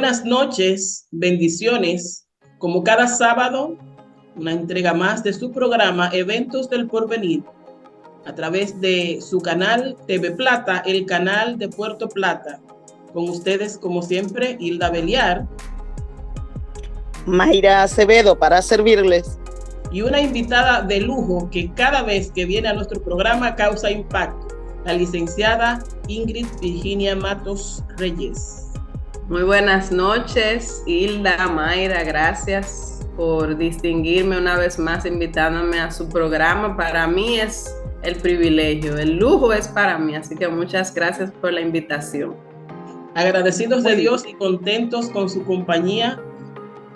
buenas noches, bendiciones. Como cada sábado, una entrega más de su programa Eventos del Porvenir, a través de su canal TV Plata, el canal de Puerto Plata. Con ustedes, como siempre, Hilda Beliar. Mayra Acevedo, para servirles. Y una invitada de lujo que cada vez que viene a nuestro programa causa impacto, la licenciada Ingrid Virginia Matos Reyes. Muy buenas noches, Hilda, Mayra, gracias por distinguirme una vez más invitándome a su programa. Para mí es el privilegio, el lujo es para mí, así que muchas gracias por la invitación. Agradecidos de Dios y contentos con su compañía,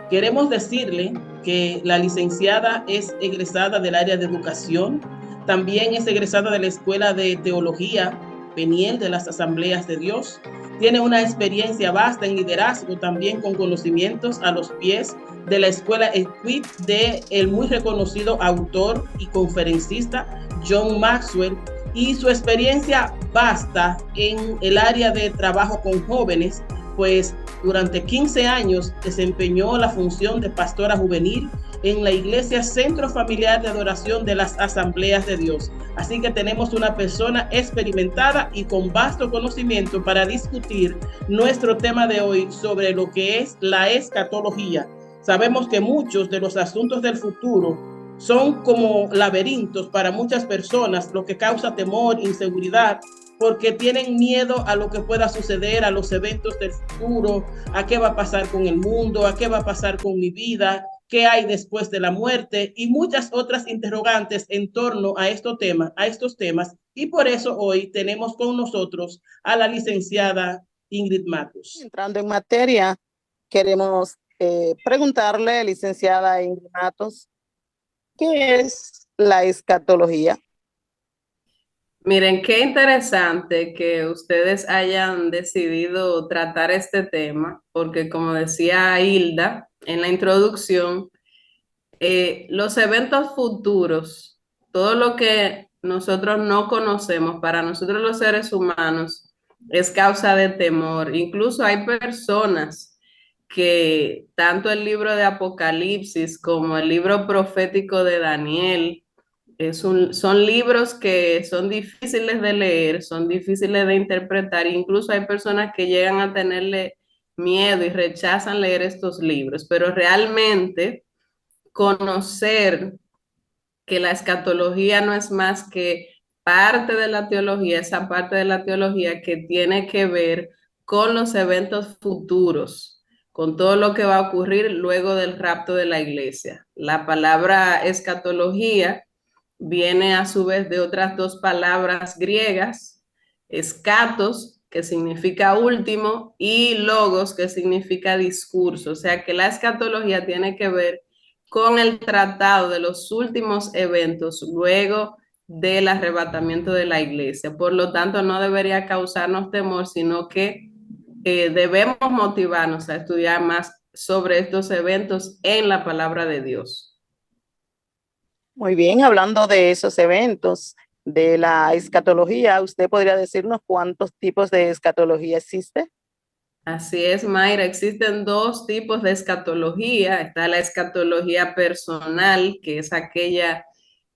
queremos decirle que la licenciada es egresada del área de educación, también es egresada de la Escuela de Teología Peniel de las Asambleas de Dios. Tiene una experiencia vasta en liderazgo, también con conocimientos a los pies de la Escuela Equip de el muy reconocido autor y conferencista John Maxwell, y su experiencia vasta en el área de trabajo con jóvenes, pues durante 15 años desempeñó la función de pastora juvenil en la Iglesia Centro Familiar de Adoración de las Asambleas de Dios. Así que tenemos una persona experimentada y con vasto conocimiento para discutir nuestro tema de hoy sobre lo que es la escatología. Sabemos que muchos de los asuntos del futuro son como laberintos para muchas personas, lo que causa temor, inseguridad, porque tienen miedo a lo que pueda suceder, a los eventos del futuro, a qué va a pasar con el mundo, a qué va a pasar con mi vida, qué hay después de la muerte y muchas otras interrogantes en torno a estos temas. Y por eso hoy tenemos con nosotros a la licenciada Ingrid Matos. Entrando en materia, queremos preguntarle, licenciada Ingrid Matos, ¿qué es la escatología? Miren, qué interesante que ustedes hayan decidido tratar este tema, porque como decía Hilda en la introducción, los eventos futuros, todo lo que nosotros no conocemos, para nosotros los seres humanos, es causa de temor. Incluso hay personas que tanto el libro de Apocalipsis como el libro profético de Daniel, son libros que son difíciles de leer, son difíciles de interpretar, incluso hay personas que llegan a tenerle miedo y rechazan leer estos libros, pero realmente conocer que la escatología no es más que parte de la teología, esa parte de la teología que tiene que ver con los eventos futuros, con todo lo que va a ocurrir luego del rapto de la iglesia. La palabra escatología viene a su vez de otras dos palabras griegas, escatos, que significa último, y logos, que significa discurso. O sea que la escatología tiene que ver con el tratado de los últimos eventos luego del arrebatamiento de la iglesia. Por lo tanto, no debería causarnos temor, sino que debemos motivarnos a estudiar más sobre estos eventos en la palabra de Dios. Muy bien, hablando de esos eventos, de la escatología, ¿usted podría decirnos cuántos tipos de escatología existe? Así es, Mayra. Existen dos tipos de escatología. Está la escatología personal, que es aquella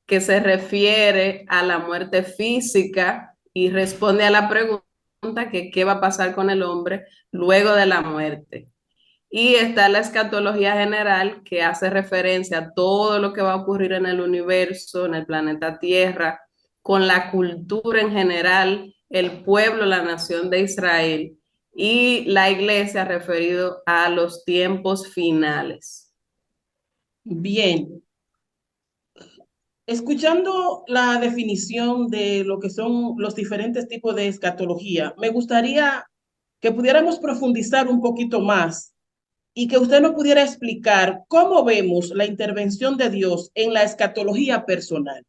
que se refiere a la muerte física y responde a la pregunta que qué va a pasar con el hombre luego de la muerte. Y está la escatología general, que hace referencia a todo lo que va a ocurrir en el universo, en el planeta Tierra, con la cultura en general, el pueblo, la nación de Israel y la iglesia referido a los tiempos finales. Bien, escuchando la definición de lo que son los diferentes tipos de escatología, me gustaría que pudiéramos profundizar un poquito más y que usted nos pudiera explicar cómo vemos la intervención de Dios en la escatología personal.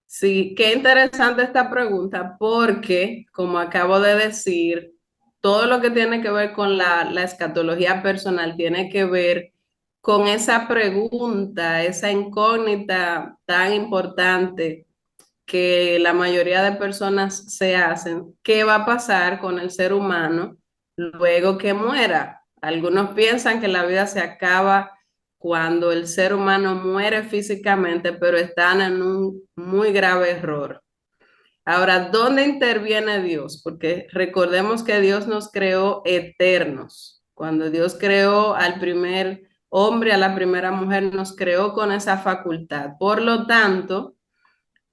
Sí, qué interesante esta pregunta porque, como acabo de decir, todo lo que tiene que ver con la escatología personal tiene que ver con esa pregunta, esa incógnita tan importante que la mayoría de personas se hacen. ¿Qué va a pasar con el ser humano luego que muera. Algunos piensan que la vida se acaba cuando el ser humano muere físicamente, pero están en un muy grave error. Ahora, ¿dónde interviene Dios? Porque recordemos que Dios nos creó eternos. Cuando Dios creó al primer hombre, a la primera mujer, nos creó con esa facultad. Por lo tanto,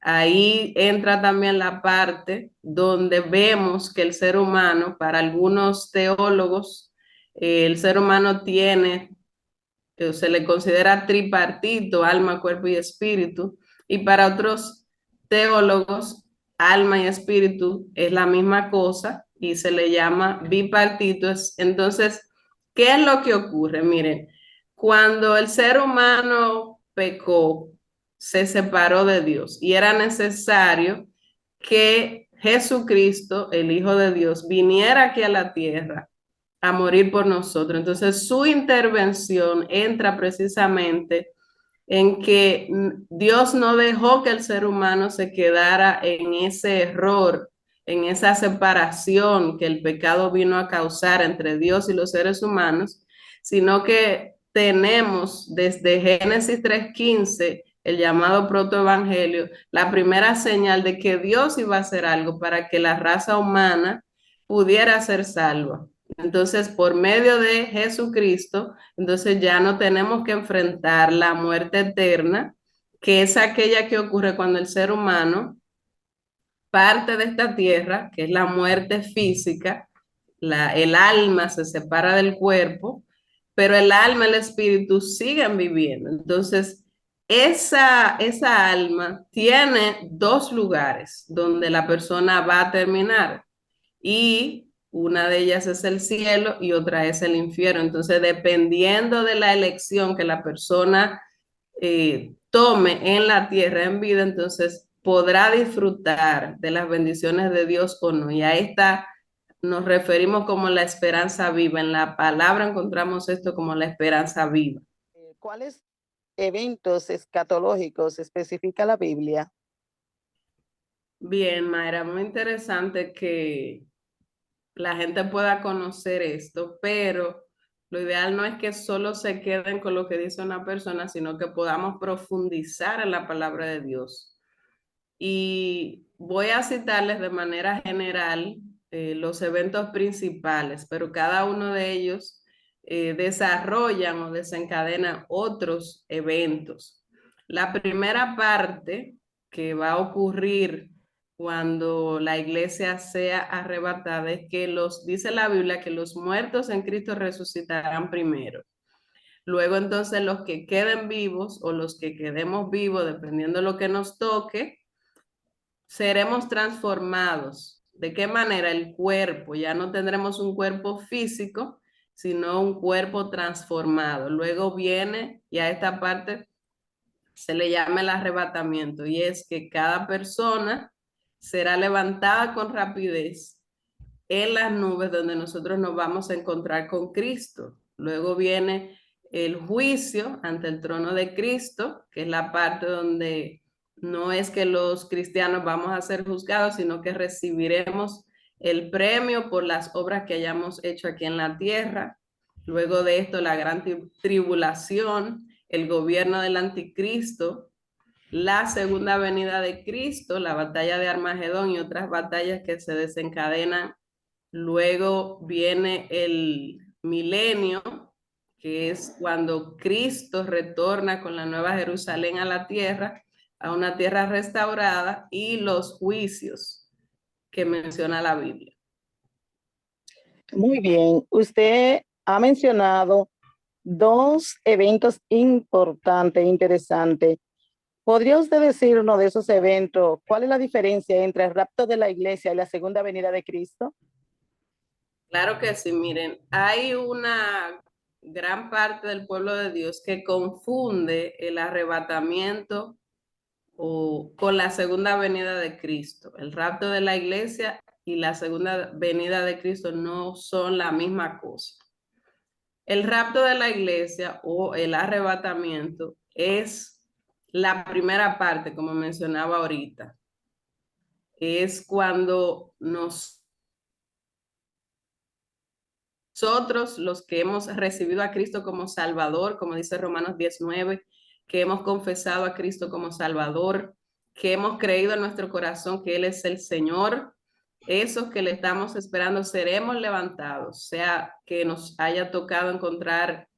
ahí entra también la parte donde vemos que el ser humano, para algunos teólogos, el ser humano tiene, se le considera tripartito, alma, cuerpo y espíritu, y para otros teólogos, alma y espíritu es la misma cosa y se le llama bipartito. Entonces, ¿qué es lo que ocurre? Miren, cuando el ser humano pecó, se separó de Dios y era necesario que Jesucristo, el Hijo de Dios, viniera aquí a la tierra a morir por nosotros. Entonces, su intervención entra precisamente en que Dios no dejó que el ser humano se quedara en ese error, en esa separación que el pecado vino a causar entre Dios y los seres humanos, sino que tenemos desde Génesis 3:15, el llamado protoevangelio, la primera señal de que Dios iba a hacer algo para que la raza humana pudiera ser salva. Entonces, por medio de Jesucristo, entonces ya no tenemos que enfrentar la muerte eterna, que es aquella que ocurre cuando el ser humano parte de esta tierra, que es la muerte física, el alma se separa del cuerpo, pero el alma y el espíritu siguen viviendo. Entonces, esa alma tiene dos lugares donde la persona va a terminar y una de ellas es el cielo y otra es el infierno. Entonces, dependiendo de la elección que la persona tome en la tierra en vida, entonces podrá disfrutar de las bendiciones de Dios o no. Y a esta nos referimos como la esperanza viva. En la palabra encontramos esto como la esperanza viva. ¿Cuáles eventos escatológicos especifica la Biblia? Bien, Mayra, muy interesante que la gente pueda conocer esto, pero lo ideal no es que solo se queden con lo que dice una persona, sino que podamos profundizar en la palabra de Dios. Y voy a citarles de manera general los eventos principales, pero cada uno de ellos desarrollan o desencadenan otros eventos. La primera parte que va a ocurrir cuando la iglesia sea arrebatada es que dice la Biblia que los muertos en Cristo resucitarán primero. Luego entonces los que queden vivos o los que quedemos vivos, dependiendo de lo que nos toque, seremos transformados. ¿De qué manera? El cuerpo, ya no tendremos un cuerpo físico, sino un cuerpo transformado. Luego viene, y a esta parte se le llama el arrebatamiento, y es que cada persona será levantada con rapidez en las nubes donde nosotros nos vamos a encontrar con Cristo. Luego viene el juicio ante el trono de Cristo, que es la parte donde no es que los cristianos vamos a ser juzgados, sino que recibiremos el premio por las obras que hayamos hecho aquí en la tierra. Luego de esto, la gran tribulación, el gobierno del anticristo, la segunda venida de Cristo, la batalla de Armagedón y otras batallas que se desencadenan. Luego viene el milenio, que es cuando Cristo retorna con la nueva Jerusalén a la tierra, a una tierra restaurada, y los juicios que menciona la Biblia. Muy bien, usted ha mencionado dos eventos importantes, interesantes. ¿Podría usted decir uno de esos eventos? ¿Cuál es la diferencia entre el rapto de la iglesia y la segunda venida de Cristo? Claro que sí, miren, hay una gran parte del pueblo de Dios que confunde el arrebatamiento con la segunda venida de Cristo. El rapto de la iglesia y la segunda venida de Cristo no son la misma cosa. El rapto de la iglesia o el arrebatamiento es la primera parte, como mencionaba ahorita. Es cuando nos nosotros, los que hemos recibido a Cristo como Salvador, como dice Romanos 19, que hemos confesado a Cristo como Salvador, que hemos creído en nuestro corazón que Él es el Señor, esos que le estamos esperando seremos levantados, sea que nos haya tocado encontrar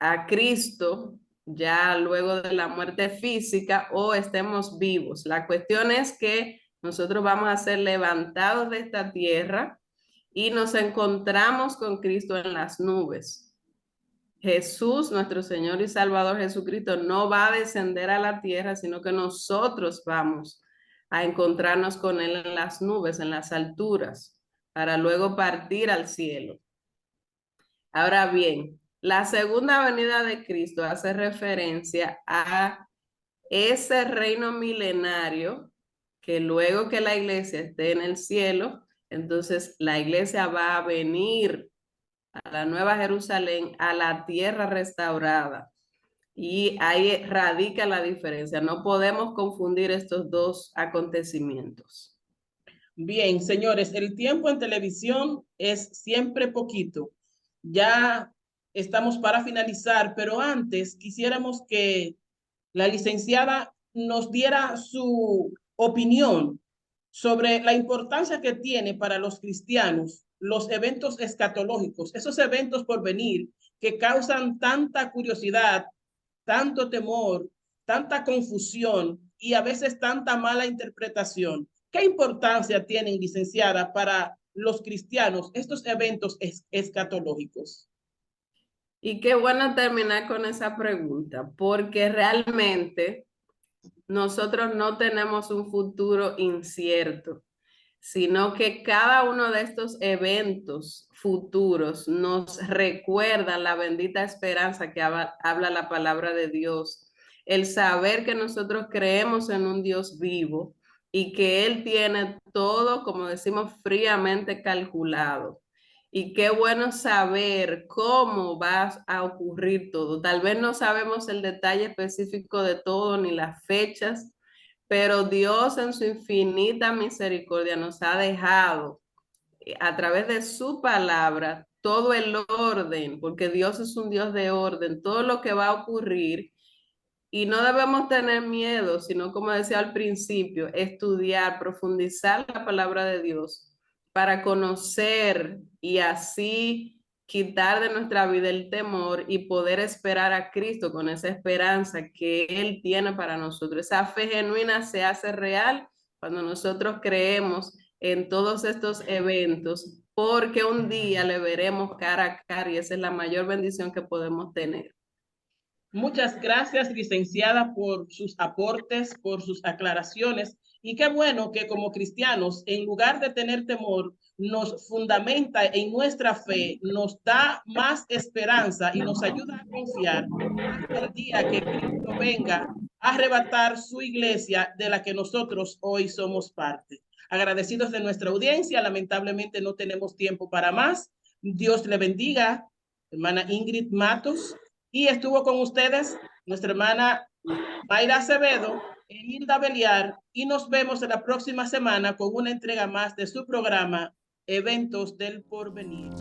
a Cristo ya luego de la muerte física o estemos vivos. La cuestión es que nosotros vamos a ser levantados de esta tierra y nos encontramos con Cristo en las nubes. Jesús, nuestro Señor y Salvador Jesucristo, no va a descender a la tierra, sino que nosotros vamos a encontrarnos con Él en las nubes, en las alturas, para luego partir al cielo. Ahora bien, la segunda venida de Cristo hace referencia a ese reino milenario que luego que la iglesia esté en el cielo, entonces la iglesia va a venir a la Nueva Jerusalén, a la tierra restaurada. Y ahí radica la diferencia. No podemos confundir estos dos acontecimientos. Bien, señores, el tiempo en televisión es siempre poquito. Ya estamos para finalizar, pero antes quisiéramos que la licenciada nos diera su opinión sobre la importancia que tiene para los cristianos los eventos escatológicos, esos eventos por venir que causan tanta curiosidad, tanto temor, tanta confusión y a veces tanta mala interpretación. ¿Qué importancia tienen, licenciada, para los cristianos estos eventos escatológicos? Y qué bueno terminar con esa pregunta, porque realmente nosotros no tenemos un futuro incierto, sino que cada uno de estos eventos futuros nos recuerda la bendita esperanza que habla la palabra de Dios, el saber que nosotros creemos en un Dios vivo y que Él tiene todo, como decimos, fríamente calculado. Y qué bueno saber cómo va a ocurrir todo. Tal vez no sabemos el detalle específico de todo ni las fechas, pero Dios en su infinita misericordia nos ha dejado a través de su palabra todo el orden, porque Dios es un Dios de orden, todo lo que va a ocurrir. Y no debemos tener miedo, sino como decía al principio, estudiar, profundizar la palabra de Dios para conocer y así quitar de nuestra vida el temor y poder esperar a Cristo con esa esperanza que Él tiene para nosotros. Esa fe genuina se hace real cuando nosotros creemos en todos estos eventos, porque un día le veremos cara a cara y esa es la mayor bendición que podemos tener. Muchas gracias, licenciada, por sus aportes, por sus aclaraciones. Y qué bueno que como cristianos, en lugar de tener temor, nos fundamenta en nuestra fe, nos da más esperanza y nos ayuda a confiar hasta el día que Cristo venga a arrebatar su iglesia de la que nosotros hoy somos parte. Agradecidos de nuestra audiencia, lamentablemente no tenemos tiempo para más. Dios le bendiga, hermana Ingrid Matos. Y estuvo con ustedes nuestra hermana Mayra Acevedo e Hilda Beliar, y nos vemos en la próxima semana con una entrega más de su programa Eventos del Porvenir.